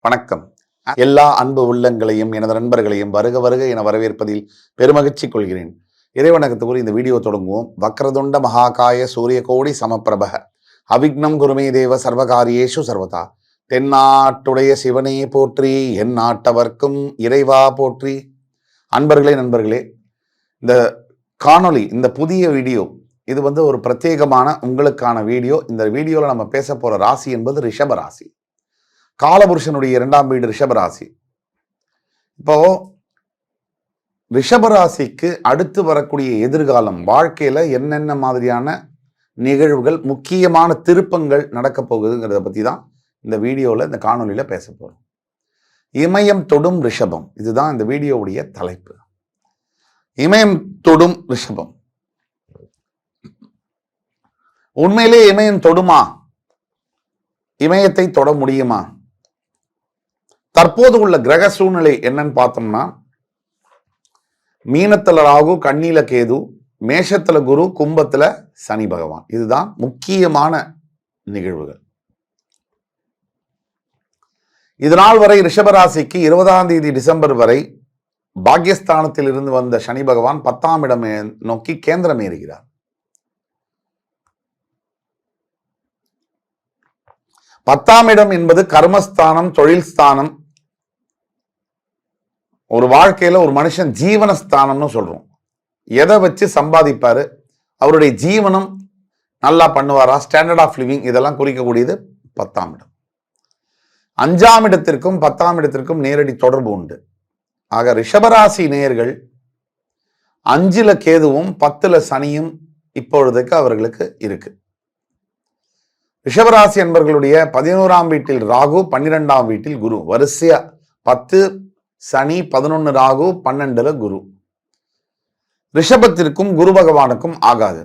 வணக்கம். எல்லா அன்பு உள்ளங்களையும் எனது நண்பர்களையும் வருக வருக என வரவேற்பதில் பெருமகிழ்ச்சி கொள்கிறேன். இறைவணக்கத்து கூறி இந்த வீடியோ தொடங்குவோம். வக்ரதுண்ட மகாகாய சூரிய கோடி சமப்பிரபக அவிக்னம் குருமே தேவ சர்வகாரியேஷு சர்வதா. தென்னாட்டுடைய சிவனே போற்றி, என் நாட்டவர்க்கும் இறைவா போற்றி. அன்பர்களே, நண்பர்களே, இந்த காணொளி, இந்த புதிய வீடியோ, இது ஒரு பிரத்யேகமான உங்களுக்கான வீடியோ. இந்த வீடியோவில் நம்ம பேச போற ராசி என்பது ரிஷப ராசி. காலபுருஷனுடைய 2ஆம் வீடு ரிஷபராசி. இப்போ ரிஷபராசிக்கு அடுத்து வரக்கூடிய எதிர்காலம், வாழ்க்கையில என்னென்ன மாதிரியான நிகழ்வுகள், முக்கியமான திருப்பங்கள் நடக்க போகுதுங்கிறத பத்தி தான் இந்த வீடியோவில், இந்த காணொலியில பேச போறோம். இமயம் தொடும் ரிஷபம், இதுதான் இந்த வீடியோவுடைய தலைப்பு. இமயம் தொடும் ரிஷபம். உண்மையிலே இமயம் தொடுமா? இமயத்தை தொட முடியுமா? தற்போது உள்ள கிரக சூழ்நிலை என்னன்னு பார்த்தோம்னா, மீனத்துல ராகு, கன்னியில கேது, மேஷத்துல குரு, கும்பத்துல சனி பகவான். இதுதான் முக்கியமான நிகழ்வுகள். இதனால் வரை ரிஷபராசிக்கு 20ஆம் தேதி டிசம்பர் வரை பாக்யஸ்தானத்தில் இருந்து வந்த சனி பகவான் 10ஆம் இடம் நோக்கி கேந்திரம் ஏறுகிறார். 10ஆம் இடம் என்பது கர்மஸ்தானம், தொழில் ஸ்தானம். ஒரு வாழ்க்கையில ஒரு மனுஷன் ஜீவனஸ்தானம்னு சொல்றோம். எதை வச்சு சம்பாதிப்பாரு, அவருடைய ஜீவனம் நல்லா பண்ணுவாரா, ஸ்டாண்டர்ட் ஆஃப் லிவிங், இதெல்லாம் குறிக்கக்கூடியது 10ஆம் இடம். 5ஆம் இடத்திற்கும் 10ஆம் இடத்திற்கும் நேரடி தொடர்பு உண்டு. ஆக ரிஷபராசி நேயர்கள் 5ல கேதுவும் 10ல சனியும் இப்பொழுதுக்கு அவர்களுக்கு இருக்கு. ரிஷபராசி என்பவர்களுடைய 11ஆம் வீட்டில் ராகு, 12ஆம் வீட்டில் குரு. வரிசையா 10 சனி, 11 ராகு, 12ல குரு. ரிஷபத்திற்கும் குரு பகவானுக்கும் ஆகாது.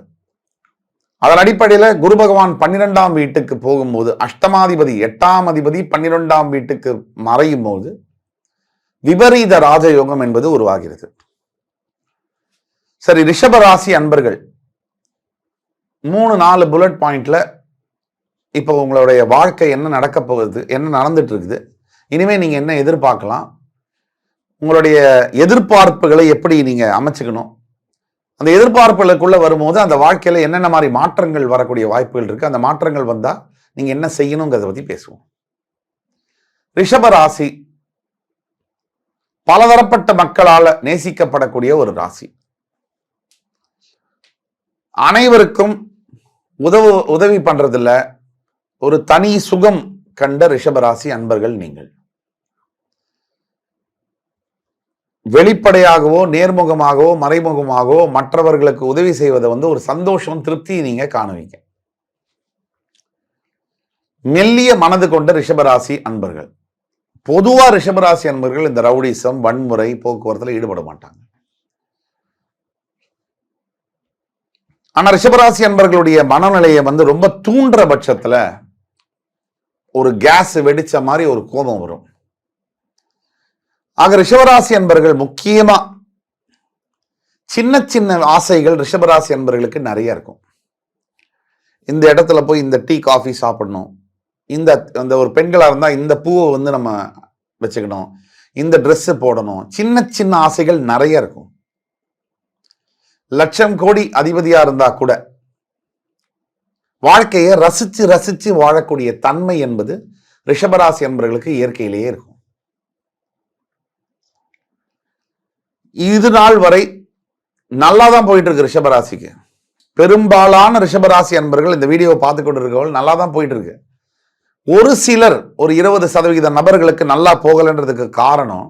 அதன் அடிப்படையில் குரு பகவான் 12ஆம் வீட்டுக்கு போகும்போது, அஷ்டமாதிபதி 8ஆம் அதிபதி 12ஆம் வீட்டுக்கு மறையும் போது விபரீத ராஜயோகம் என்பது உருவாகிறது. சரி, ரிஷபராசி அன்பர்கள் 3-4 புல்லட் பாயிண்ட்ல இப்போ உங்களுடைய வாழ்க்கை என்ன நடக்க போகுது, என்ன நடந்துட்டு இருக்குது, இனிமே நீங்க என்ன எதிர்பார்க்கலாம், உங்களுடைய எதிர்பார்ப்புகளை எப்படி நீங்க அமைச்சுக்கணும், அந்த எதிர்பார்ப்புகளுக்குள்ள வரும்போது அந்த வாழ்க்கையில என்னென்ன மாதிரி மாற்றங்கள் வரக்கூடிய வாய்ப்புகள் இருக்கு, அந்த மாற்றங்கள் வந்தா நீங்க என்ன செய்யணுங்கிறத பத்தி பேசுவோம். ரிஷபராசி பலதரப்பட்ட மக்களால நேசிக்கப்படக்கூடிய ஒரு ராசி. அனைவருக்கும் உதவி பண்றதில்ல, ஒரு தனி சுகம் கண்ட ரிஷபராசி அன்பர்கள் நீங்கள். வெளிப்படையாகவோ நேர்முகமாகவோ மறைமுகமாகவோ மற்றவர்களுக்கு உதவி செய்வதை ஒரு சந்தோஷம், திருப்தி நீங்க காணுவீங்க. மெல்லிய மனது கொண்ட ரிஷபராசி அன்பர்கள். பொதுவா ரிஷபராசி அன்பர்கள் இந்த ரவுடிசம், வன்முறை, போக்குவரத்துல ஈடுபட மாட்டாங்க. ஆனா ரிஷபராசி அன்பர்களுடைய மனநிலையை ரொம்ப தூண்டுற பட்சத்துல ஒரு கேஸ் வெடிச்ச மாதிரி ஒரு கோபம் வரும். ஆக ரிஷபராசி அன்பர்கள் முக்கியமா சின்ன சின்ன ஆசைகள் ரிஷபராசி அன்பர்களுக்கு நிறைய இருக்கும். இந்த இடத்துல போய் இந்த டீ காஃபி சாப்பிடணும், இந்த ஒரு பெண்களா இருந்தா இந்த பூவை நம்ம வச்சுக்கணும், இந்த ட்ரெஸ் போடணும், சின்ன சின்ன ஆசைகள் நிறைய இருக்கும். லட்சம் கோடி அதிபதியா இருந்தா கூட வாழ்க்கையை ரசிச்சு ரசிச்சு வாழக்கூடிய தன்மை என்பது ரிஷபராசி அன்பர்களுக்கு இயற்கையிலேயே இருக்கும். இது நாள் வரை நல்லா தான் போயிட்டு இருக்கு ரிஷபராசிக்கு. பெரும்பாலான ரிஷபராசி அன்பர்கள் இந்த வீடியோவை பார்த்து கொண்டு இருக்கவர்கள் நல்லா தான் போயிட்டு இருக்கு. ஒரு சிலர், ஒரு 20% நபர்களுக்கு நல்லா போகலன்றதுக்கு காரணம்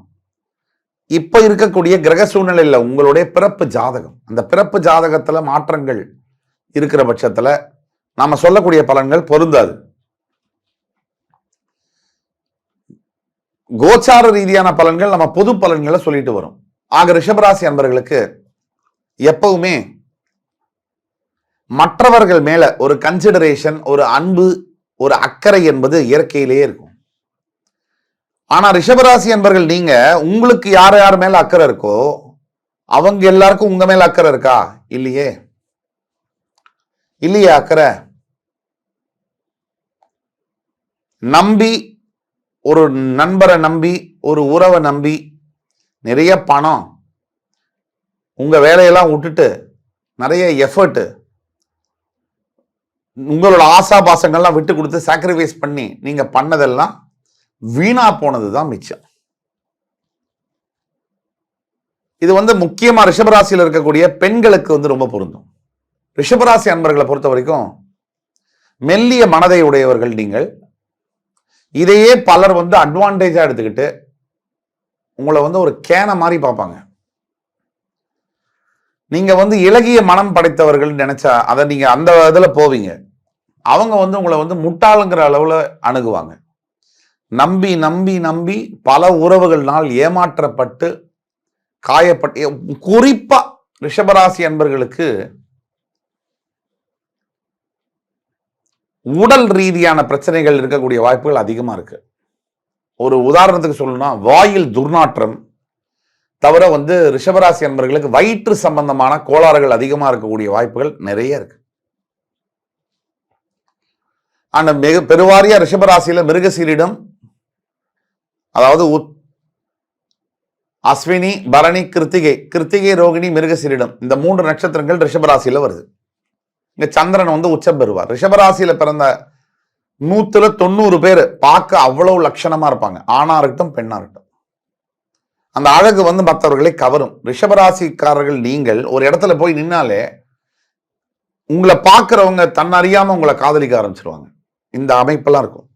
இப்ப இருக்கக்கூடிய கிரக சூழ்நிலையில் உங்களுடைய பிறப்பு ஜாதகம். அந்த பிறப்பு ஜாதகத்துல மாற்றங்கள் இருக்கிற பட்சத்துல நாம சொல்லக்கூடிய பலன்கள் பொருந்தாது. கோச்சார ரீதியான பலன்கள் நம்ம பொது பலன்களை சொல்லிட்டு வரும். ஆக ரிஷபராசி அன்பர்களுக்கு எப்பவுமே மற்றவர்கள் மேல ஒரு கன்சிடரேஷன், ஒரு அன்பு, ஒரு அக்கறை என்பது இயற்கையிலேயே இருக்கும். ஆனா ரிஷபராசி அன்பர்கள் நீங்க உங்களுக்கு யார் யார் மேல அக்கறை இருக்கோ அவங்க எல்லாருக்கும் உங்க மேல அக்கறை இருக்கா? இல்லையே. அக்கறை நம்பி ஒரு நண்பரை நம்பி, ஒரு உறவை நம்பி, நிறைய பணம், உங்க வேலையெல்லாம் விட்டுட்டு நிறைய எஃபர்ட், உங்களோட ஆசாபாசங்கள்லாம் விட்டு கொடுத்து சாக்ரிஃபைஸ் பண்ணி நீங்க பண்ணதெல்லாம் வீணா போனதுதான் மிச்சம். இது முக்கியமா ரிஷபராசியில் இருக்கக்கூடிய பெண்களுக்கு ரொம்ப பொருந்தும். ரிஷபராசி அன்பர்களை பொறுத்த வரைக்கும் மெல்லிய மனதை உடையவர்கள் நீங்கள். இதையே பலர் அட்வான்டேஜா எடுத்துக்கிட்டு உங்களை ஒரு கேன மாதிரி பார்ப்பாங்க. நீங்க இலகிய மனம் படைத்தவர்கள் நினைச்சா அதை நீங்க அந்த இதுல போவீங்க. அவங்க உங்களை முட்டாளுங்கிற அளவுல அணுகுவாங்க. நம்பி நம்பி நம்பி பல உறவுகள்னால் ஏமாற்றப்பட்டு காயப்பட்டு, குறிப்பா ரிஷபராசி அன்பர்களுக்கு உடல் ரீதியான பிரச்சனைகள் இருக்கக்கூடிய வாய்ப்புகள் அதிகமா இருக்கு. ஒரு உதாரணத்துக்கு சொல்லணும்னா, வாயில் துர்நாற்றம் தவிர ரிஷபராசி அன்பர்களுக்கு வயிற்று சம்பந்தமான கோளாறுகள் அதிகமா இருக்கக்கூடிய வாய்ப்புகள் நிறைய இருக்கு. ஆனா மிக பெருவாரியா ரிஷபராசியில மிருகசீரிடம், அதாவது அஸ்வினி, பரணி, கிருத்திகை, ரோகிணி, மிருகசீரிடம், இந்த 3 நட்சத்திரங்கள் ரிஷபராசியில வருது. இங்க சந்திரன் உச்சம் பெறுவார். ரிஷபராசியில பிறந்த 190 பேர் பார்க்க அவ்வளவு லட்சணமா இருப்பாங்க. ஆணா இருக்கட்டும் பெண்ணா இருக்கட்டும். அந்த அழகு மற்றவர்களை கவரும். ரிஷபராசிக்காரர்கள் நீங்கள் ஒரு இடத்துல போய் நின்னாலே உங்களை பார்க்கிறவங்க தன்னறியாம உங்களை காதலிக்க ஆரம்பிச்சிருவாங்க. இந்த அமைப்பெல்லாம் இருக்கும்.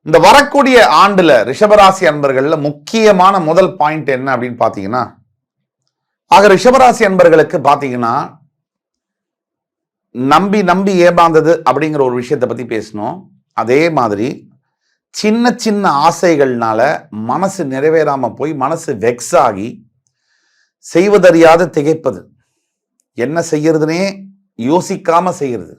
இந்த வரக்கூடிய ஆண்டுல ரிஷபராசி அன்பர்கள்ல முக்கியமான முதல் பாயிண்ட் என்ன அப்படின்னு பாத்தீங்கன்னா, ரிஷபராசி அன்பர்களுக்கு பாத்தீங்கன்னா நம்பி நம்பி ஏமாந்தது அப்படிங்கிற ஒரு விஷயத்தை பத்தி பேசணும். அதே மாதிரி சின்ன சின்ன ஆசைகள்னால மனசு நிறைவேறாம போய் மனசு வெக்ஸ் ஆகி செய்வதறியாது திகைப்பது, என்ன செய்யறதுனே யோசிக்காம செய்யறது.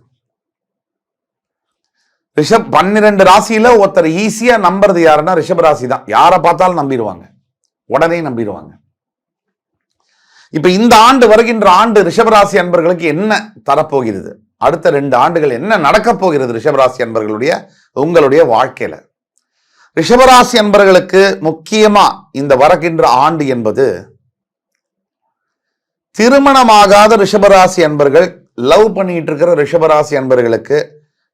12 ராசியில ஒருத்தர் ஈஸியா நம்புறது யாருன்னா ரிஷபராசி தான். யாரை பார்த்தாலும் நம்பிடுவாங்க, உடனே நம்பிடுவாங்க. இப்ப இந்த ஆண்டு, வருகின்ற ஆண்டு ரிஷபராசி அன்பர்களுக்கு என்ன தரப்போகிறது, அடுத்த 2 ஆண்டுகள் என்ன நடக்க போகிறது ரிஷபராசி அன்பர்களுடைய உங்களுடைய வாழ்க்கையில. ரிஷபராசி அன்பர்களுக்கு முக்கியமா இந்த வருகின்ற ஆண்டு என்பது, திருமணமாகாத ரிஷபராசி அன்பர்கள், லவ் பண்ணிட்டு இருக்கிற ரிஷபராசி அன்பர்களுக்கு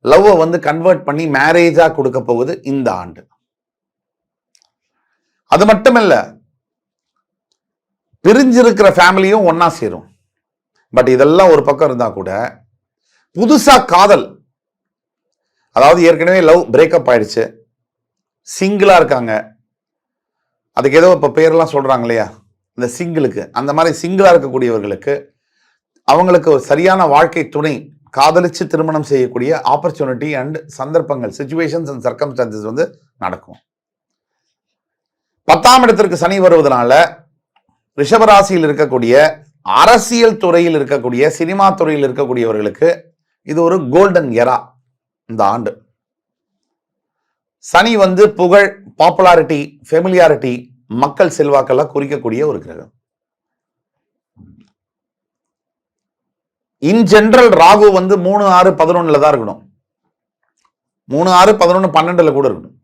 லவ் கன்வெர்ட் பண்ணி மேரேஜா கொடுக்க போகுது இந்த ஆண்டு. அது மட்டுமல்ல, பிரிஞ்சிருக்கிற ஃபேமிலியும் ஒன்னா சேரும். பட் இதெல்லாம் ஒரு பக்கம் இருந்தா கூட புதுசா காதல், அதாவது ஏற்கனவே லவ் பிரேக்கப் ஆயிடுச்சு, சிங்கிளா இருக்காங்க, அதுக்கு ஏதோ இப்ப பேரெல்லாம் சொல்றாங்க இல்லையா, இந்த சிங்கிளுக்கு, அந்த மாதிரி சிங்கிளா இருக்கக்கூடியவர்களுக்கு அவங்களுக்கு ஒரு சரியான வாழ்க்கை துணை, காதலிச்சு திருமணம் செய்யக்கூடிய ஆப்பர்ச்சுனிட்டி அண்ட் சந்தர்ப்பங்கள், சிச்சுவேஷன்ஸ் அண்ட் சர்க்கம்ஸ்டான்சஸ் நடக்கும். 10ஆம் இடத்திற்கு சனி வருவதனால ரிஷபராசியில் இருக்கக்கூடிய அரசியல் துறையில் இருக்கக்கூடிய, சினிமா துறையில் இருக்கக்கூடியவர்களுக்கு இது ஒரு கோல்டன் எரா. இந்த ஆண்டு சனி புகழ், பாப்புலாரிட்டி, ஃபெமிலியாரிட்டி, மக்கள் செல்வாக்கெல்லாம் குறிக்கக்கூடிய ஒரு கிரகம். இன் ஜெனரல் ராகு 3, 6, 11 தான் இருக்கணும். 3, 6, 11, 12 கூட இருக்கணும்.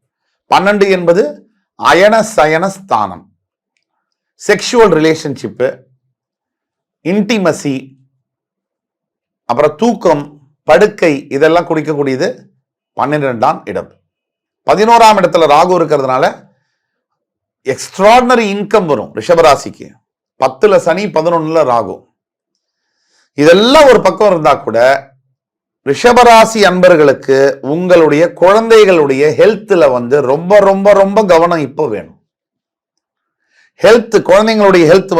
12 என்பது அயன சயன ஸ்தானம், செக்ஷுவல் ரிலேஷன்ஷிப்பு, இன்டிமசி, அப்புறம் தூக்கம், படுக்கை, இதெல்லாம் குறிக்கக்கூடியது 12ஆம் இடம். 11ஆம் இடத்துல ராகு இருக்கிறதுனால எக்ஸ்ட்ராடினரி இன்கம் வரும் ரிஷபராசிக்கு. 10ல சனி, 11ல ராகு. இதெல்லாம் ஒரு பக்கம் இருந்தா கூட ரிஷபராசி அன்பர்களுக்கு உங்களுடைய குழந்தைகளுடைய ஹெல்த்ல ரொம்ப ரொம்ப ரொம்ப கவனம் இப்போ வேணும். ஹெல்த், குழந்தைங்களுடைய ஹெல்த்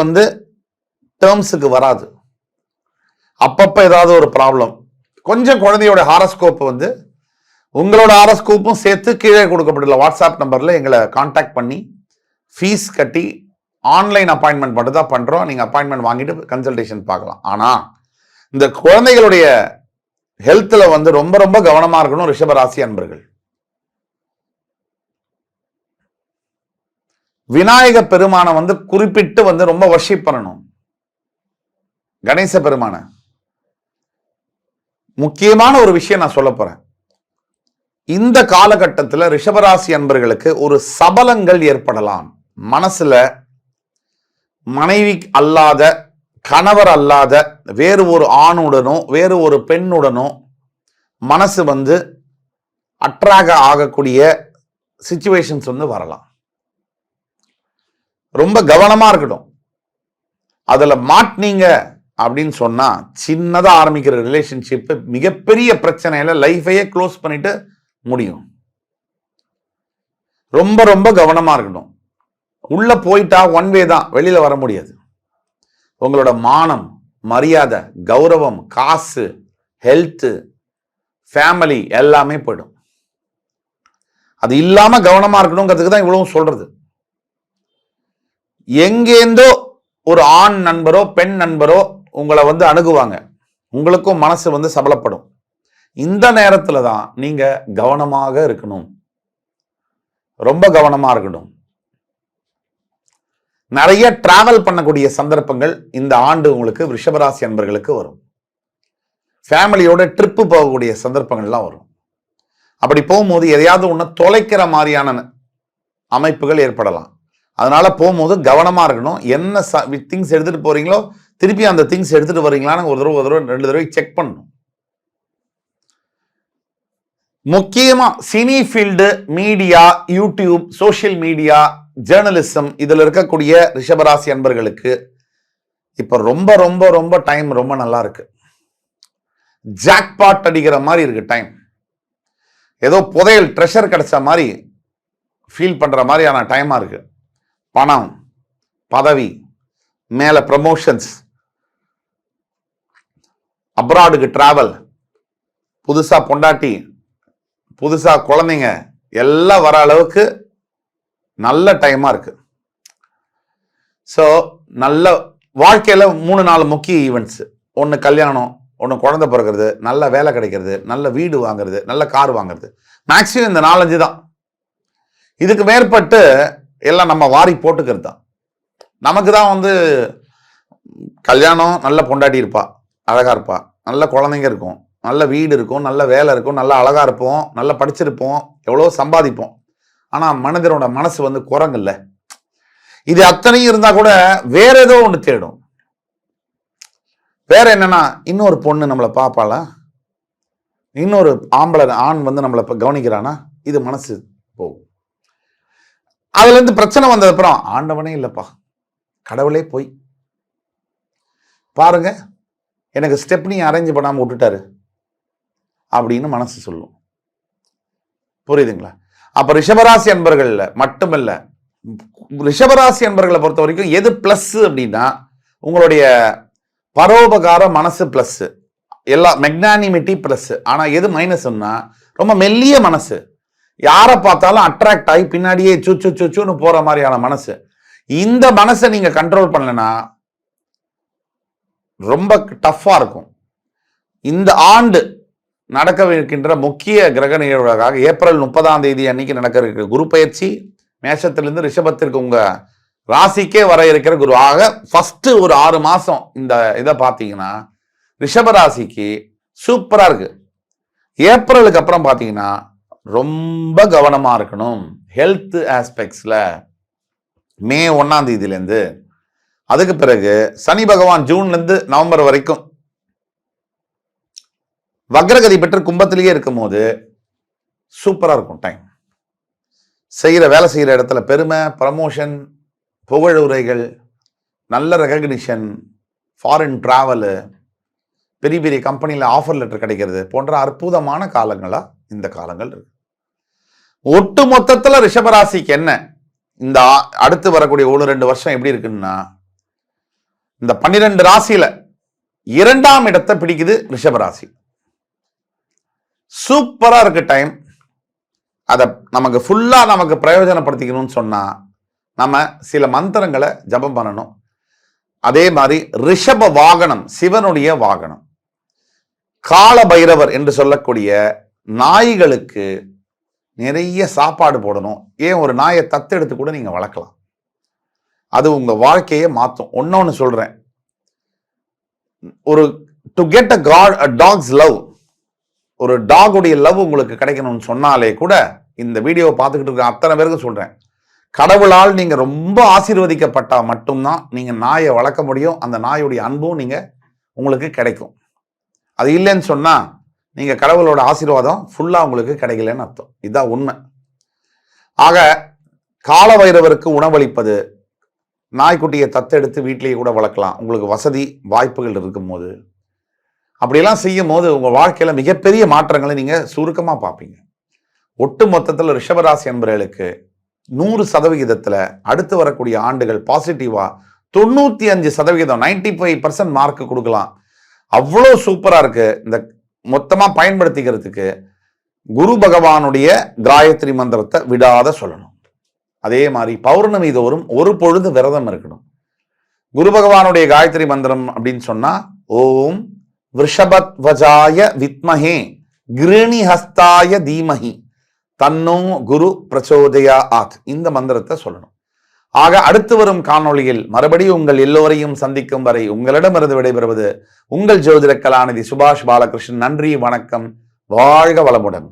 டேர்ம்ஸுக்கு வராது. அப்பப்ப ஏதாவது ஒரு ப்ராப்ளம். கொஞ்சம் குழந்தையோட ஹாரோஸ்கோப் உங்களோட ஹாரோஸ்கோப்பும் சேர்த்து கீழே கொடுக்கப்பட்டுள்ள வாட்ஸ்அப் நம்பர்ல எங்களை கான்டாக்ட் பண்ணி ஃபீஸ் கட்டி ஆன்லைன் அப்பாயின்மெண்ட் மட்டும் தான் பண்றோம். நீங்க அப்பாயின்மெண்ட் வாங்கிட்டு கன்சல்டேஷன் பார்க்கலாம். ஆனா இந்த குழந்தைகளுடைய ஹெல்த்ல ரொம்ப ரொம்ப கவனமா இருக்கணும் ரிஷபராசி அன்பர்கள். விநாயக பெருமான குறிப்பிட்டு ரொம்ப வர்ஷிப் பண்ணணும். கணேச பெருமான முக்கியமான ஒரு விஷயம் நான் சொல்ல போறேன். இந்த காலகட்டத்தில் ரிஷபராசி அன்பர்களுக்கு ஒரு சபலங்கள் ஏற்படலாம். மனசுல மனைவி அல்லாத, கணவர் அல்லாத வேறு ஒரு ஆணுடனோ வேறு ஒரு பெண்ணுடனோ மனசு அட்ராக்ட் ஆகக்கூடிய சிச்சுவேஷன்ஸ் வரலாம். ரொம்ப கவனமா இருக்கட்டும். அதுல மாட்டினீங்க அப்படின்னு சொன்னா சின்னதா ஆரம்பிக்கிற ரிலேஷன்ஷிப் மிகப்பெரிய பிரச்சனையில லைஃபையே க்ளோஸ் பண்ணிட்டு முடியும். ரொம்ப ரொம்ப கவனமா இருக்கணும். உள்ள போயிட்டா ஒன் வே தான், வெளியில வர முடியாது. உங்களோட மானம், மரியாதை, கௌரவம், காசு, ஹெல்த், ஃபேமிலி எல்லாமே போயிடும். அது இல்லாம கவனமா இருக்கணுங்கிறதுக்கு தான் இவ்வளவு சொல்றது. எங்கேந்தோ ஒரு ஆண் நண்பரோ பெண் நண்பரோ உங்களை அணுகுவாங்க. உங்களுக்கும் மனசு சபலப்படும். இந்த நேரத்துல தான் நீங்க கவனமாக இருக்கணும். ரொம்ப கவனமா இருக்கணும். நிறைய டிராவல் பண்ணக்கூடிய சந்தர்ப்பங்கள் இந்த ஆண்டு உங்களுக்கு ரிஷபராசி அன்பர்களுக்கு வரும். ஃபேமிலியோட ட்ரிப்பு போகக்கூடிய சந்தர்ப்பங்கள்லாம் வரும். அப்படி போகும்போது எதையாவது ஒன்று தொலைக்கிற மாதிரியான அமைப்புகள் ஏற்படலாம். அதனால போகும்போது கவனமா இருக்கணும். என்ன திங்ஸ் எடுத்துட்டு போறீங்களோ திருப்பி அந்த திங்ஸ் எடுத்துட்டு வரீங்களான்னு ஒரு தடவை 2 தடவை செக் பண்ணணும். முக்கியமா cine field, media, YouTube, social media, journalism இதுல இருக்கக்கூடிய ரிஷபராசி அன்பர்களுக்கு இப்ப ரொம்ப ரொம்ப ரொம்ப டைம் ரொம்ப நல்லா இருக்கு. ஜாக்பாட் அடிக்கிற மாதிரி இருக்கு டைம். ஏதோ புதையல் ட்ரெஷர் கிடைச்ச மாதிரி ஃபீல் பண்ற மாதிரியான டைமா இருக்கு. பணம், பதவி, மேல ப்ரமோஷன்ஸ், அப்ராடுக்கு டிராவல், புதுசா பொண்டாட்டி, புதுசா குழந்தைங்க எல்லாம் வர அளவுக்கு நல்ல டைமா இருக்கு. ஸோ நல்ல வாழ்க்கையில 3-4 முக்கிய ஈவெண்ட்ஸ். ஒன்று கல்யாணம், ஒன்று குழந்தை பிறக்கிறது, நல்ல வேலை கிடைக்கிறது, நல்ல வீடு வாங்குறது, நல்ல கார் வாங்குறது. மேக்சிமம் இந்த 4-5 தான். இதுக்கு மேற்பட்டு எல்லாம் நம்ம வாரி போட்டுக்கிறது தான். நமக்கு தான் கல்யாணம், நல்ல பொண்டாட்டி இருப்பா, அழகா இருப்பா, நல்ல குழந்தைங்க இருக்கும், நல்ல வீடு இருக்கும், நல்ல வேலை இருக்கும், நல்ல அழகா இருப்போம், நல்லா படிச்சிருப்போம், எவ்வளோ சம்பாதிப்போம். ஆனா மனிதனோட மனசு குரங்குல்ல. இது அத்தனையும் இருந்தா கூட வேற ஏதோ ஒன்று தேடும். வேற என்னன்னா, இன்னொரு பொண்ணு நம்மளை பாப்பாளா, இன்னொரு ஆண் நம்மளை கவனிக்கிறானா, இது மனசு போகும். அதுல இருந்து பிரச்சனை வந்தது அப்புறம் ஆண்டவனே இல்லப்பா, கடவுளே போய் பாருங்க, எனக்கு ஸ்டெப்னி அரேஞ்ச் பண்ணாம விட்டுட்டாரு அப்படின்னு மனசு சொல்லும். புரியுதுங்களா? அப்ப ரிஷபராசி அன்பர்கள் மட்டுமல்ல, ரிஷபராசி அன்பர்களை பொறுத்த வரைக்கும் எது பிளஸ் அப்படின்னா, உங்களுடைய பரோபகார மனசு பிளஸ், எல்லா மெக்னானிமிட்டி பிளஸ். ஆனா எது மைனஸ்னா, ரொம்ப மெல்லிய மனசு, யாரை பார்த்தாலும் அட்ராக்ட் ஆகி பின்னாடியே சுச்சுன்னு போற மாதிரியான மனசு. இந்த மனசை நீங்க கண்ட்ரோல் பண்ணலனா ரொம்ப டஃப்பா இருக்கும். இந்த ஆண்டு நடக்கவிருக்கின்ற முக்கிய கிரக நிகழ்வுகளாக ஏப்ரல் 30ஆம் தேதி அன்னைக்கு நடக்க இருக்கிற குரு பயிற்சி, மேஷத்திலிருந்து ரிஷபத்திற்கு உங்க ராசிக்கே வர இருக்கிற குரு ஆக ஃபர்ஸ்ட் ஒரு 6 மாசம் இந்த இதை பார்த்தீங்கன்னா ரிஷபராசிக்கு சூப்பரா இருக்கு. ஏப்ரலுக்கு அப்புறம் பார்த்தீங்கன்னா ரொம்ப கவனமா இருக்கணும் ஹெல்த் ஆஸ்பெக்ட்ஸ்ல. மே 1ஆம் தேதியிலேருந்து, அதுக்கு பிறகு சனி பகவான் ஜூன்ல இருந்து நவம்பர் வரைக்கும் வக்ரகதி பெற்று கும்பத்திலேயே இருக்கும் போது சூப்பரா இருக்கும் டைம். வேலை செய்யற இடத்துல பெருமை, ப்ரமோஷன், புகழுரைகள், நல்ல ரெகக்னிஷன், ஃபாரின் டிராவலு, பெரிய பெரிய கம்பெனியில் ஆஃபர் லெட்டர் கிடைக்கிறது போன்ற அற்புதமான காலங்களா இந்த காலங்கள் இருக்கு. ஒட்டு மொத்தத்தில் ரிஷபராசிக்கு என்ன இந்த அடுத்து வரக்கூடிய 1-2 வருஷம் எப்படி இருக்குன்னா, இந்த 12 ராசியில 2ஆம் இடத்தை பிடிக்குது ரிஷபராசி. சூப்பரா இருக்கு டைம். அதை நமக்கு ஃபுல்லா நமக்கு பிரயோஜனப்படுத்திக்கணும்னு சொன்னா நம்ம சில மந்திரங்களை ஜபம் பண்ணணும். அதே மாதிரி ரிஷப வாகனம், சிவனுடைய வாகனம், கால பைரவர் என்று சொல்லக்கூடிய நாய்களுக்கு நிறைய சாப்பாடு போடணும். ஏன் ஒரு நாயை தத்தெடுத்து கூட நீங்க வளர்க்கலாம். அது உங்க வாழ்க்கையை மாற்றும். ஒன்னொன்னு சொல்றேன், ஒரு to get a dog's love, ஒரு டாகுடைய லவ் உங்களுக்கு கிடைக்கணும்னு சொன்னாலே கூட இந்த வீடியோவை பார்த்துக்கிட்டு இருக்க அத்தனை பேருக்கு சொல்றேன், கடவுளால் நீங்க ரொம்ப ஆசீர்வதிக்கப்பட்டா மட்டும்தான் நீங்க நாயை வளர்க்க முடியும். அந்த நாயுடைய அன்பும் உங்களுக்கு கிடைக்கும். அது இல்லைன்னு சொன்னா நீங்க கடவுளோட ஆசீர்வாதம் ஃபுல்லா உங்களுக்கு கிடைக்கலன்னு அர்த்தம். இதுதான் உண்மை. ஆக கால வைரவருக்கு உணவளிப்பது, நாய்க்குட்டியை தத்தெடுத்து வீட்டிலேயே கூட வளர்க்கலாம் உங்களுக்கு வசதி வாய்ப்புகள் இருக்கும்போது. அப்படியெல்லாம் செய்யும் போது உங்க வாழ்க்கையில மிகப்பெரிய மாற்றங்களை நீங்க சுருக்கமா பார்ப்பீங்க. ஒட்டு மொத்தத்தில் ரிஷபராசி என்பவர்களுக்கு 100% அடுத்து வரக்கூடிய ஆண்டுகள் பாசிட்டிவா 95% 95% மார்க் கொடுக்கலாம். அவ்வளோ சூப்பரா இருக்கு. இந்த மொத்தமா பயன்படுத்திக்கிறதுக்கு குரு பகவானுடைய காயத்ரி மந்திரத்தை விடாத சொல்லணும். அதே மாதிரி பௌர்ணமி தோறும் ஒரு பொழுது விரதம் இருக்கணும். குரு பகவானுடைய காயத்ரி மந்திரம் அப்படின்னு சொன்னா ஓம் விருஷபத்வஜாய வித்மஹே கிருணி ஹஸ்தாய தீமஹி தன்னோ குரு பிரச்சோதயா ஆத், இந்த மந்திரத்தை சொல்லணும். ஆக அடுத்து வரும் காணொளியில் மறுபடியும் உங்கள் எல்லோரையும் சந்திக்கும் வரை உங்களிடமிருந்து விடைபெறுவது உங்கள் ஜோதிட கலாநிதி சுபாஷ் பாலகிருஷ்ணன். நன்றி, வணக்கம், வாழ்க வளமுடன்.